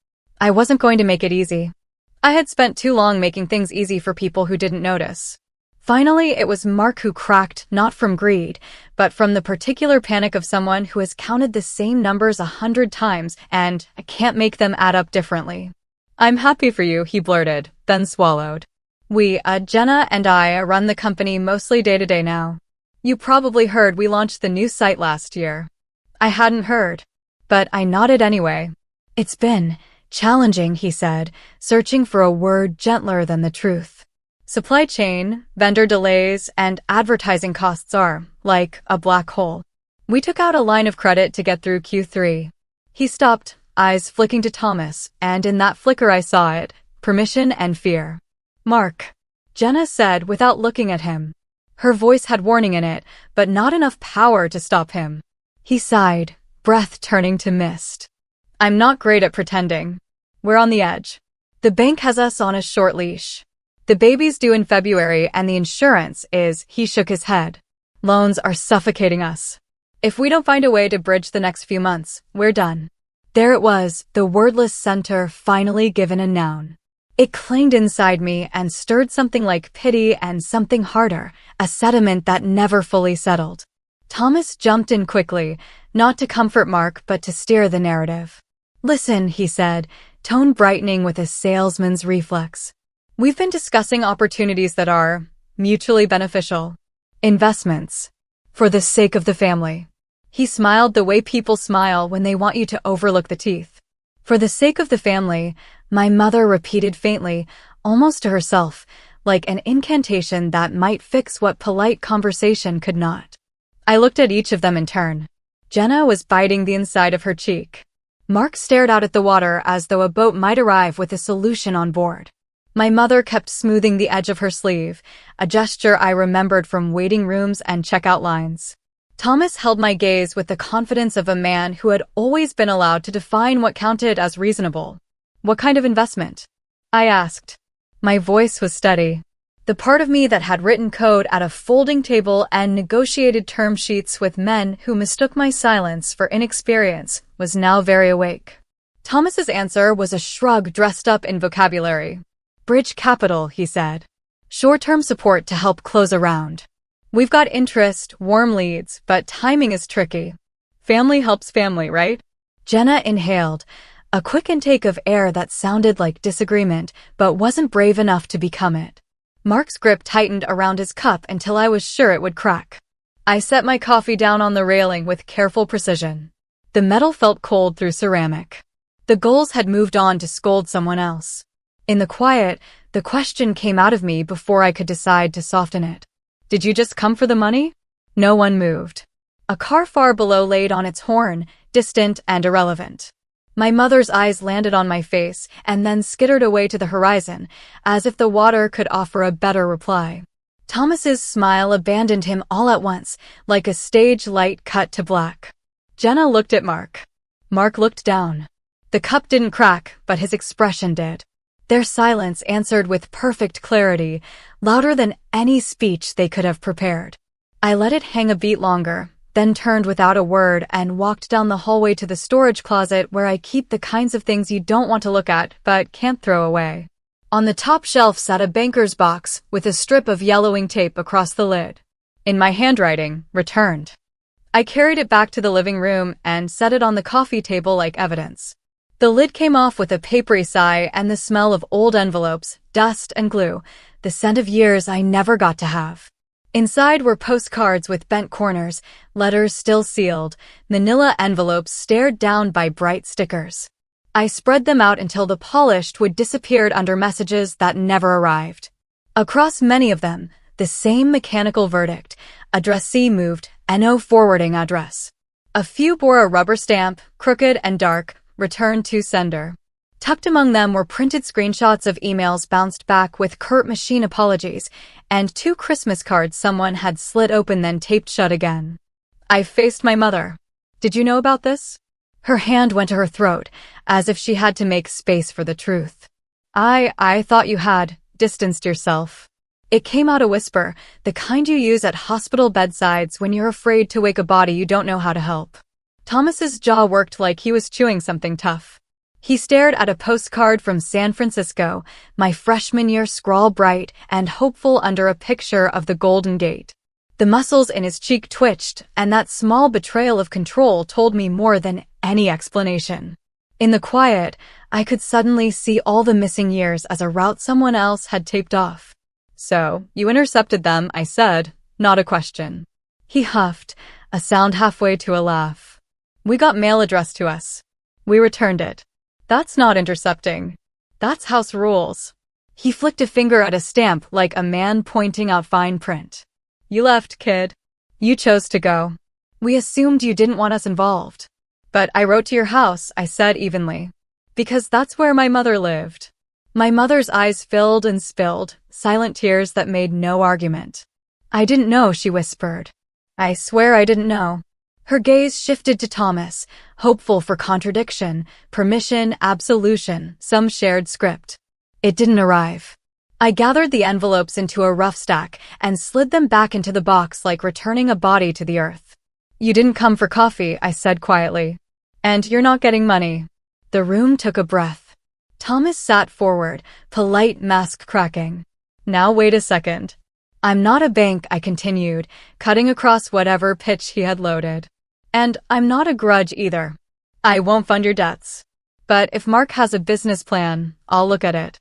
I wasn't going to make it easy. I had spent too long making things easy for people who didn't notice. Finally, it was Mark who cracked, not from greed, but from the particular panic of someone who has counted the same numbers 100 times and I can't make them add up differently. I'm happy for you, he blurted, then swallowed. Jenna and I run the company mostly day-to-day now. You probably heard we launched the new site last year. I hadn't heard, but I nodded anyway. It's been challenging, he said, searching for a word gentler than the truth. Supply chain, vendor delays, and advertising costs are, like, a black hole. We took out a line of credit to get through Q3. He stopped, eyes flicking to Thomas, and in that flicker I saw it, permission and fear. Mark, Jenna said without looking at him. Her voice had warning in it, but not enough power to stop him. He sighed, breath turning to mist. I'm not great at pretending. We're on the edge. The bank has us on a short leash. The baby's due in February and the insurance is, he shook his head. Loans are suffocating us. If we don't find a way to bridge the next few months, we're done. There it was, the wordless center finally given a noun. It clanged inside me and stirred something like pity and something harder, a sediment that never fully settled. Thomas jumped in quickly, not to comfort Mark but to steer the narrative. Listen, he said, tone brightening with a salesman's reflex. We've been discussing opportunities that are mutually beneficial. Investments. For the sake of the family. He smiled the way people smile when they want you to overlook the teeth. For the sake of the family, my mother repeated faintly, almost to herself, like an incantation that might fix what polite conversation could not. I looked at each of them in turn. Jenna was biting the inside of her cheek. Mark stared out at the water as though a boat might arrive with a solution on board. My mother kept smoothing the edge of her sleeve, a gesture I remembered from waiting rooms and checkout lines. Thomas held my gaze with the confidence of a man who had always been allowed to define what counted as reasonable. What kind of investment? I asked. My voice was steady. The part of me that had written code at a folding table and negotiated term sheets with men who mistook my silence for inexperience was now very awake. Thomas's answer was a shrug dressed up in vocabulary. Bridge capital, he said. Short-term support to help close a round. We've got interest, warm leads, but timing is tricky. Family helps family, right? Jenna inhaled, a quick intake of air that sounded like disagreement, but wasn't brave enough to become it. Mark's grip tightened around his cup until I was sure it would crack. I set my coffee down on the railing with careful precision. The metal felt cold through ceramic. The goals had moved on to scold someone else. In the quiet, the question came out of me before I could decide to soften it. Did you just come for the money? No one moved. A car far below laid on its horn, distant and irrelevant. My mother's eyes landed on my face and then skittered away to the horizon, as if the water could offer a better reply. Thomas's smile abandoned him all at once, like a stage light cut to black. Jenna looked at Mark. Mark looked down. The cup didn't crack, but his expression did. Their silence answered with perfect clarity, louder than any speech they could have prepared. I let it hang a beat longer, then turned without a word and walked down the hallway to the storage closet where I keep the kinds of things you don't want to look at but can't throw away. On the top shelf sat a banker's box with a strip of yellowing tape across the lid. In my handwriting, returned. I carried it back to the living room and set it on the coffee table like evidence. The lid came off with a papery sigh and the smell of old envelopes, dust and glue, the scent of years I never got to have. Inside were postcards with bent corners, letters still sealed, manila envelopes stared down by bright stickers. I spread them out until the polished wood disappeared under messages that never arrived. Across many of them, the same mechanical verdict, addressee moved, NO forwarding address. A few bore a rubber stamp, crooked and dark, returned to sender. Tucked among them were printed screenshots of emails bounced back with curt machine apologies, and 2 Christmas cards someone had slit open then taped shut again. I faced my mother. Did you know about this? Her hand went to her throat, as if she had to make space for the truth. I thought you had distanced yourself. It came out a whisper, the kind you use at hospital bedsides when you're afraid to wake a body you don't know how to help. Thomas's jaw worked like he was chewing something tough. He stared at a postcard from San Francisco, my freshman year scrawl bright and hopeful under a picture of the Golden Gate. The muscles in his cheek twitched, and that small betrayal of control told me more than any explanation. In the quiet, I could suddenly see all the missing years as a route someone else had taped off. So, you intercepted them, I said, not a question. He huffed, a sound halfway to a laugh. We got mail addressed to us. We returned it. That's not intercepting. That's house rules. He flicked a finger at a stamp like a man pointing out fine print. You left, kid. You chose to go. We assumed you didn't want us involved. But I wrote to your house, I said evenly. Because that's where my mother lived. My mother's eyes filled and spilled, silent tears that made no argument. I didn't know, she whispered. I swear I didn't know. Her gaze shifted to Thomas, hopeful for contradiction, permission, absolution, some shared script. It didn't arrive. I gathered the envelopes into a rough stack and slid them back into the box like returning a body to the earth. You didn't come for coffee, I said quietly. And you're not getting money. The room took a breath. Thomas sat forward, polite mask cracking. Now wait a second. I'm not a bank, I continued, cutting across whatever pitch he had loaded. And I'm not a grudge either. I won't fund your debts. But if Mark has a business plan, I'll look at it.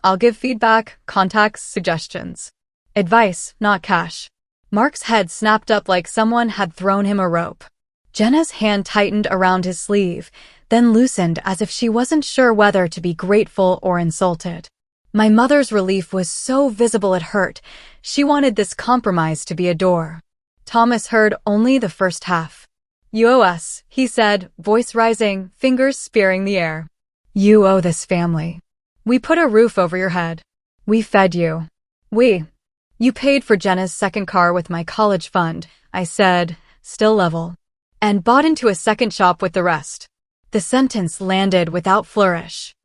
I'll give feedback, contacts, suggestions. Advice, not cash. Mark's head snapped up like someone had thrown him a rope. Jenna's hand tightened around his sleeve, then loosened as if she wasn't sure whether to be grateful or insulted. My mother's relief was so visible it hurt. She wanted this compromise to be a door. Thomas heard only the first half. You owe us, he said, voice rising, fingers spearing the air. You owe this family. We put a roof over your head. We fed you. You paid for Jenna's second car with my college fund, I said, still level. And bought into a second shop with the rest. The sentence landed without flourish.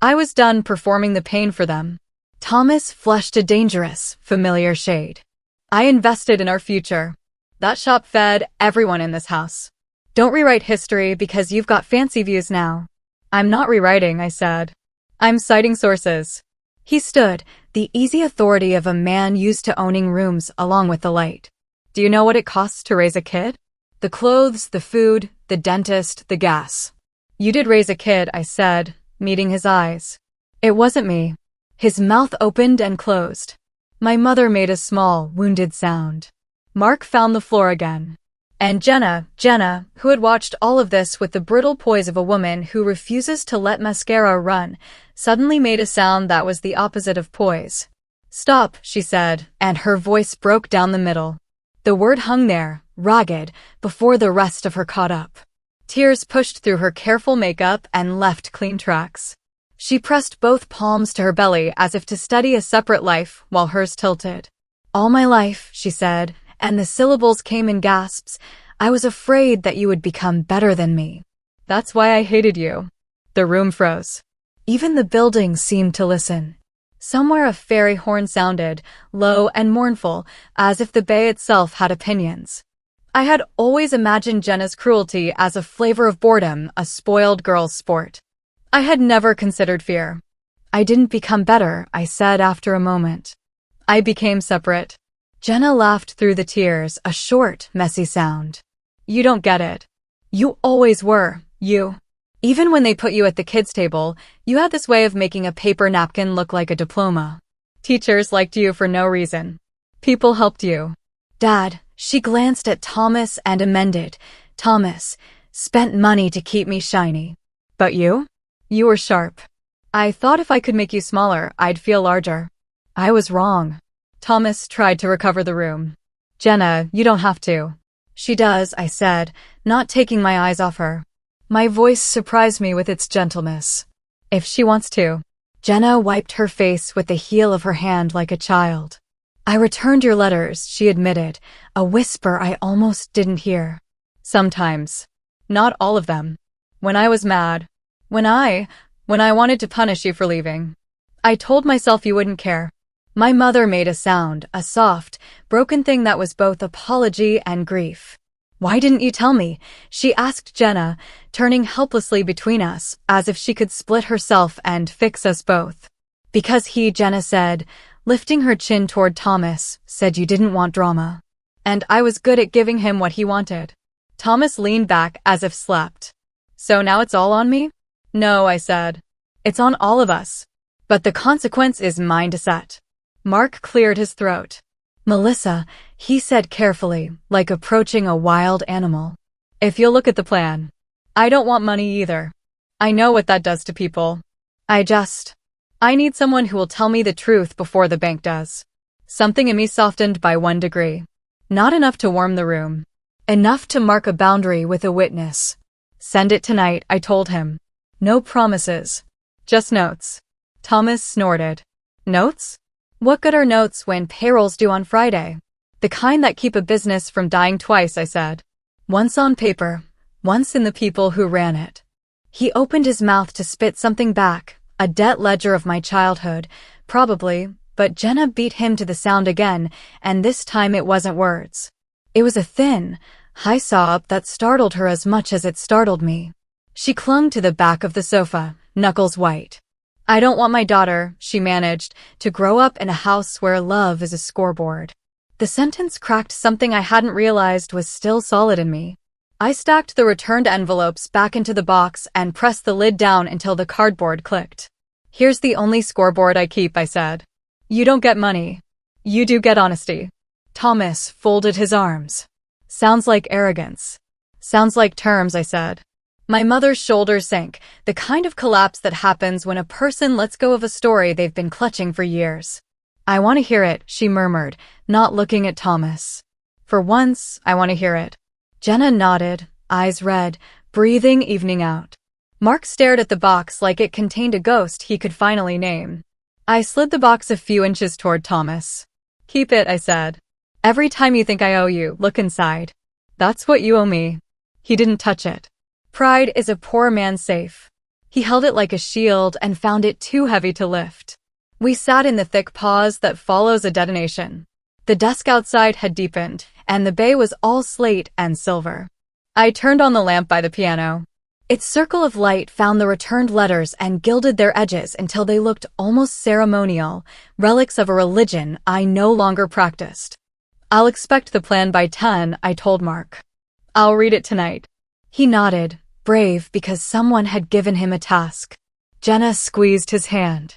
I was done performing the pain for them. Thomas flushed a dangerous, familiar shade. I invested in our future. That shop fed everyone in this house. Don't rewrite history because you've got fancy views now. I'm not rewriting, I said. I'm citing sources. He stood, the easy authority of a man used to owning rooms along with the light. Do you know what it costs to raise a kid? The clothes, the food, the dentist, the gas. You did raise a kid, I said, meeting his eyes. It wasn't me. His mouth opened and closed. My mother made a small, wounded sound. Mark found the floor again. And Jenna, who had watched all of this with the brittle poise of a woman who refuses to let mascara run, suddenly made a sound that was the opposite of poise. Stop, she said, and her voice broke down the middle. The word hung there, ragged, before the rest of her caught up. Tears pushed through her careful makeup and left clean tracks. She pressed both palms to her belly as if to study a separate life while hers tilted. All my life, she said, and the syllables came in gasps, I was afraid that you would become better than me. That's why I hated you. The room froze. Even the building seemed to listen. Somewhere a fairy horn sounded, low and mournful, as if the bay itself had opinions. I had always imagined Jenna's cruelty as a flavor of boredom, a spoiled girl's sport. I had never considered fear. I didn't become better, I said after a moment. I became separate. Jenna laughed through the tears, a short, messy sound. You don't get it. You always were, you. Even when they put you at the kids' table, you had this way of making a paper napkin look like a diploma. Teachers liked you for no reason. People helped you. Dad, she glanced at Thomas and amended. Thomas spent money to keep me shiny. But you? You were sharp. I thought if I could make you smaller, I'd feel larger. I was wrong. Thomas tried to recover the room. Jenna, you don't have to. She does, I said, not taking my eyes off her. My voice surprised me with its gentleness. If she wants to. Jenna wiped her face with the heel of her hand like a child. I returned your letters, she admitted, a whisper I almost didn't hear. Sometimes. Not all of them. When I was mad. When I wanted to punish you for leaving. I told myself you wouldn't care. My mother made a sound, a soft, broken thing that was both apology and grief. Why didn't you tell me? She asked Jenna, turning helplessly between us, as if she could split herself and fix us both. Because he, Jenna said, lifting her chin toward Thomas, said you didn't want drama. And I was good at giving him what he wanted. Thomas leaned back as if slept. So now it's all on me? No, I said. It's on all of us. But the consequence is mine to set. Mark cleared his throat. Melissa, he said carefully, like approaching a wild animal. If you'll look at the plan. I don't want money either. I know what that does to people. I need someone who will tell me the truth before the bank does. Something in me softened by 1 degree. Not enough to warm the room. Enough to mark a boundary with a witness. Send it tonight, I told him. No promises. Just notes. Thomas snorted. Notes? What good are notes when payroll's due on Friday? The kind that keep a business from dying twice, I said. Once on paper, once in the people who ran it. He opened his mouth to spit something back, a debt ledger of my childhood, probably, but Jenna beat him to the sound again, and this time it wasn't words. It was a thin, high sob that startled her as much as it startled me. She clung to the back of the sofa, knuckles white. I don't want my daughter, she managed, to grow up in a house where love is a scoreboard. The sentence cracked something I hadn't realized was still solid in me. I stacked the returned envelopes back into the box and pressed the lid down until the cardboard clicked. Here's the only scoreboard I keep, I said. You don't get money. You do get honesty. Thomas folded his arms. Sounds like arrogance. Sounds like terms, I said. My mother's shoulders sank, the kind of collapse that happens when a person lets go of a story they've been clutching for years. I want to hear it, she murmured, not looking at Thomas. For once, I want to hear it. Jenna nodded, eyes red, breathing evening out. Mark stared at the box like it contained a ghost he could finally name. I slid the box a few inches toward Thomas. Keep it, I said. Every time you think I owe you, look inside. That's what you owe me. He didn't touch it. Pride is a poor man's safe. He held it like a shield and found it too heavy to lift. We sat in the thick pause that follows a detonation. The dusk outside had deepened, and the bay was all slate and silver. I turned on the lamp by the piano. Its circle of light found the returned letters and gilded their edges until they looked almost ceremonial, relics of a religion I no longer practiced. "I'll expect the plan by 10, I told Mark. "I'll read it tonight." He nodded, brave because someone had given him a task. Jenna squeezed his hand.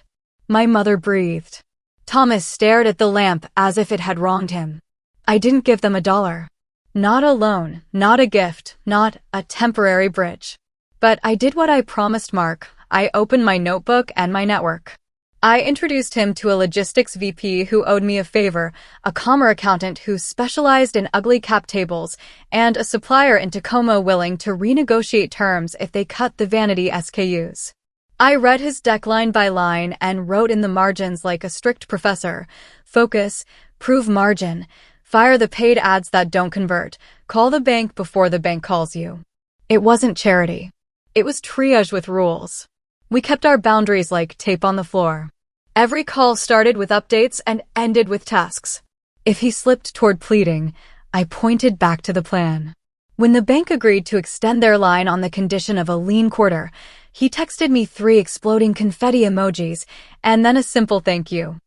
My mother breathed. Thomas stared at the lamp as if it had wronged him. I didn't give them $1. Not a loan, not a gift, not a temporary bridge. But I did what I promised Mark. I opened my notebook and my network. I introduced him to a logistics VP who owed me a favor, a commerce accountant who specialized in ugly cap tables, and a supplier in Tacoma willing to renegotiate terms if they cut the vanity SKUs. I read his deck line by line and wrote in the margins like a strict professor. Focus, prove margin, fire the paid ads that don't convert, call the bank before the bank calls you. It wasn't charity. It was triage with rules. We kept our boundaries like tape on the floor. Every call started with updates and ended with tasks. If he slipped toward pleading, I pointed back to the plan. When the bank agreed to extend their line on the condition of a lean quarter, he texted me 3 exploding confetti emojis and then a simple thank you.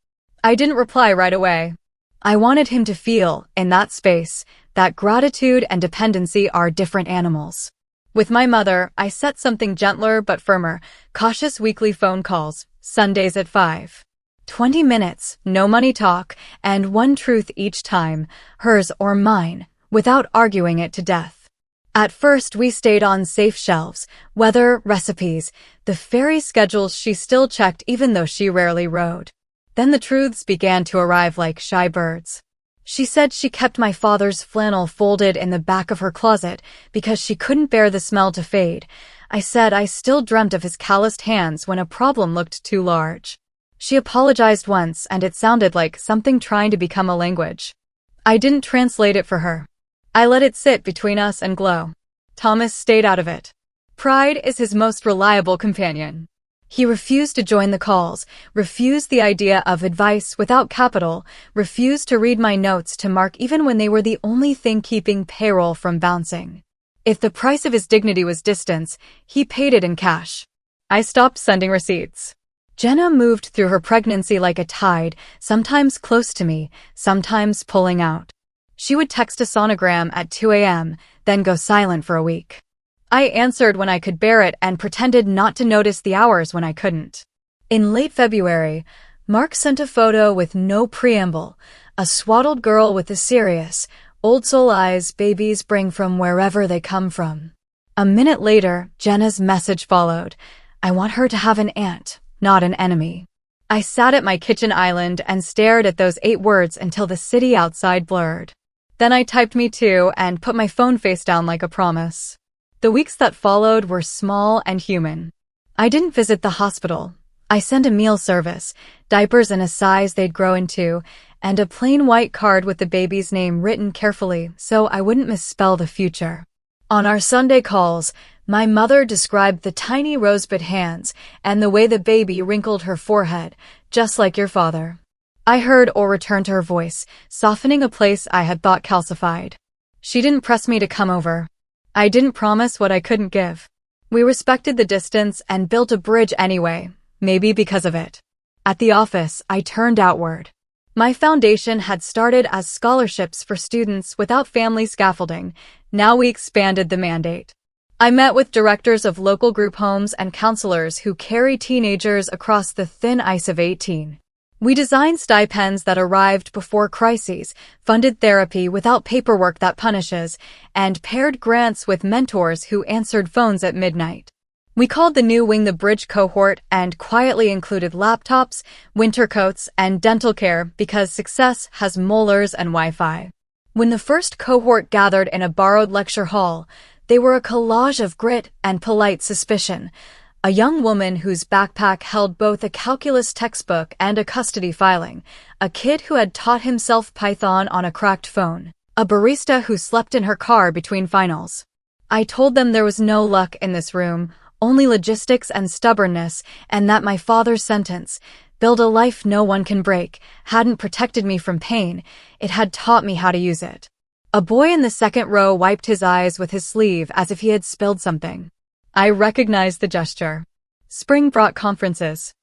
I didn't reply right away. I wanted him to feel, in that space, that gratitude and dependency are different animals. With my mother, I set something gentler but firmer, cautious weekly phone calls, Sundays at 5. 20 minutes, no money talk, and one truth each time, hers or mine, without arguing it to death. At first, we stayed on safe shelves, weather, recipes, the fairy schedules she still checked even though she rarely rode. Then the truths began to arrive like shy birds. She said she kept my father's flannel folded in the back of her closet because she couldn't bear the smell to fade. I said I still dreamt of his calloused hands when a problem looked too large. She apologized once and it sounded like something trying to become a language. I didn't translate it for her. I let it sit between us and glow. Thomas stayed out of it. Pride is his most reliable companion. He refused to join the calls, refused the idea of advice without capital, refused to read my notes to Mark even when they were the only thing keeping payroll from bouncing. If the price of his dignity was distance, he paid it in cash. I stopped sending receipts. Jenna moved through her pregnancy like a tide, sometimes close to me, sometimes pulling out. She would text a sonogram at 2 a.m., then go silent for a week. I answered when I could bear it and pretended not to notice the hours when I couldn't. In late February, Mark sent a photo with no preamble, a swaddled girl with the serious, old soul eyes babies bring from wherever they come from. A minute later, Jenna's message followed. I want her to have an aunt, not an enemy. I sat at my kitchen island and stared at those 8 words until the city outside blurred. Then I typed me too and put my phone face down like a promise. The weeks that followed were small and human. I didn't visit the hospital. I sent a meal service, diapers in a size they'd grow into, and a plain white card with the baby's name written carefully so I wouldn't misspell the future. On our Sunday calls, my mother described the tiny rosebud hands and the way the baby wrinkled her forehead, just like your father. I heard or returned to her voice, softening a place I had thought calcified. She didn't press me to come over. I didn't promise what I couldn't give. We respected the distance and built a bridge anyway, maybe because of it. At the office, I turned outward. My foundation had started as scholarships for students without family scaffolding. Now we expanded the mandate. I met with directors of local group homes and counselors who carry teenagers across the thin ice of 18. We designed stipends that arrived before crises, funded therapy without paperwork that punishes, and paired grants with mentors who answered phones at midnight. We called the new wing the Bridge cohort and quietly included laptops, winter coats, and dental care because success has molars and Wi-Fi. When the first cohort gathered in a borrowed lecture hall, they were a collage of grit and polite suspicion. A young woman whose backpack held both a calculus textbook and a custody filing, a kid who had taught himself Python on a cracked phone, a barista who slept in her car between finals. I told them there was no luck in this room, only logistics and stubbornness, and that my father's sentence, "Build a life no one can break," hadn't protected me from pain, it had taught me how to use it. A boy in the second row wiped his eyes with his sleeve as if he had spilled something. I recognized the gesture. Spring brought conferences.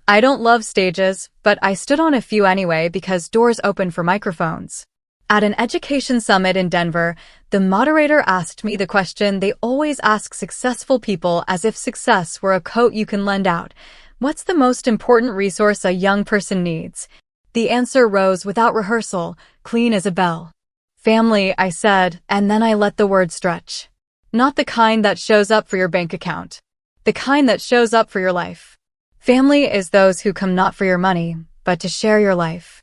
I don't love stages, but I stood on a few anyway because doors open for microphones. At an education summit in Denver, the moderator asked me the question they always ask successful people as if success were a coat you can lend out. What's the most important resource a young person needs? The answer rose without rehearsal, clean as a bell. Family, I said, and then I let the word stretch. Not the kind that shows up for your bank account. The kind that shows up for your life. Family is those who come not for your money, but to share your life.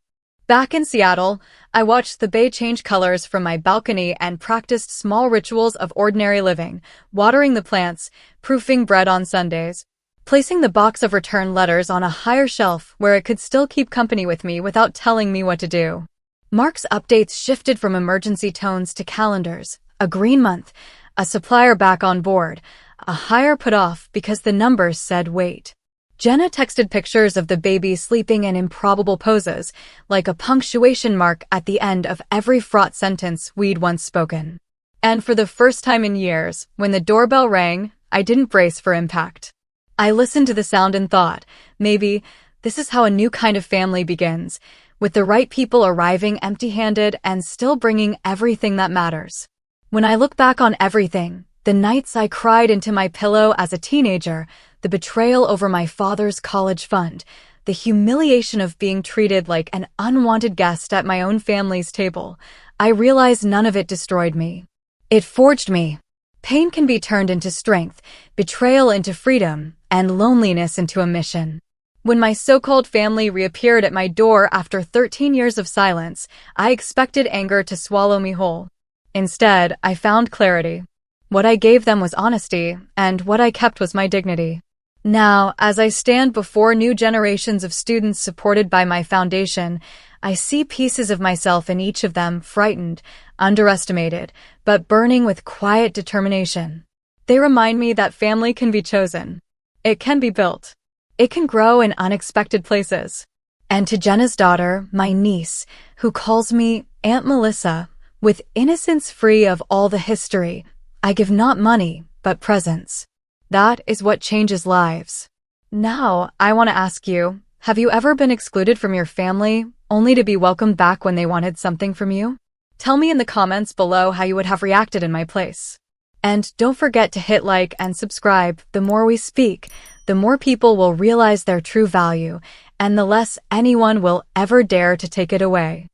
Back in Seattle, I watched the bay change colors from my balcony and practiced small rituals of ordinary living, watering the plants, proofing bread on Sundays, placing the box of return letters on a higher shelf where it could still keep company with me without telling me what to do. Mark's updates shifted from emergency tones to calendars, a green month, a supplier back on board, a hire put off because the numbers said wait. Jenna texted pictures of the baby sleeping in improbable poses, like a punctuation mark at the end of every fraught sentence we'd once spoken. And for the first time in years, when the doorbell rang, I didn't brace for impact. I listened to the sound and thought, maybe this is how a new kind of family begins, with the right people arriving empty-handed and still bringing everything that matters. When I look back on everything, the nights I cried into my pillow as a teenager, the betrayal over my father's college fund, the humiliation of being treated like an unwanted guest at my own family's table, I realize none of it destroyed me. It forged me. Pain can be turned into strength, betrayal into freedom, and loneliness into a mission. When my so-called family reappeared at my door after 13 years of silence, I expected anger to swallow me whole. Instead, I found clarity. What I gave them was honesty, and what I kept was my dignity. Now, as I stand before new generations of students supported by my foundation, I see pieces of myself in each of them, frightened, underestimated, but burning with quiet determination. They remind me that family can be chosen. It can be built. It can grow in unexpected places. And to Jenna's daughter, my niece, who calls me Aunt Melissa, with innocence free of all the history, I give not money, but presence. That is what changes lives. Now, I want to ask you, have you ever been excluded from your family, only to be welcomed back when they wanted something from you? Tell me in the comments below how you would have reacted in my place. And don't forget to hit like and subscribe. The more we speak, the more people will realize their true value, and the less anyone will ever dare to take it away.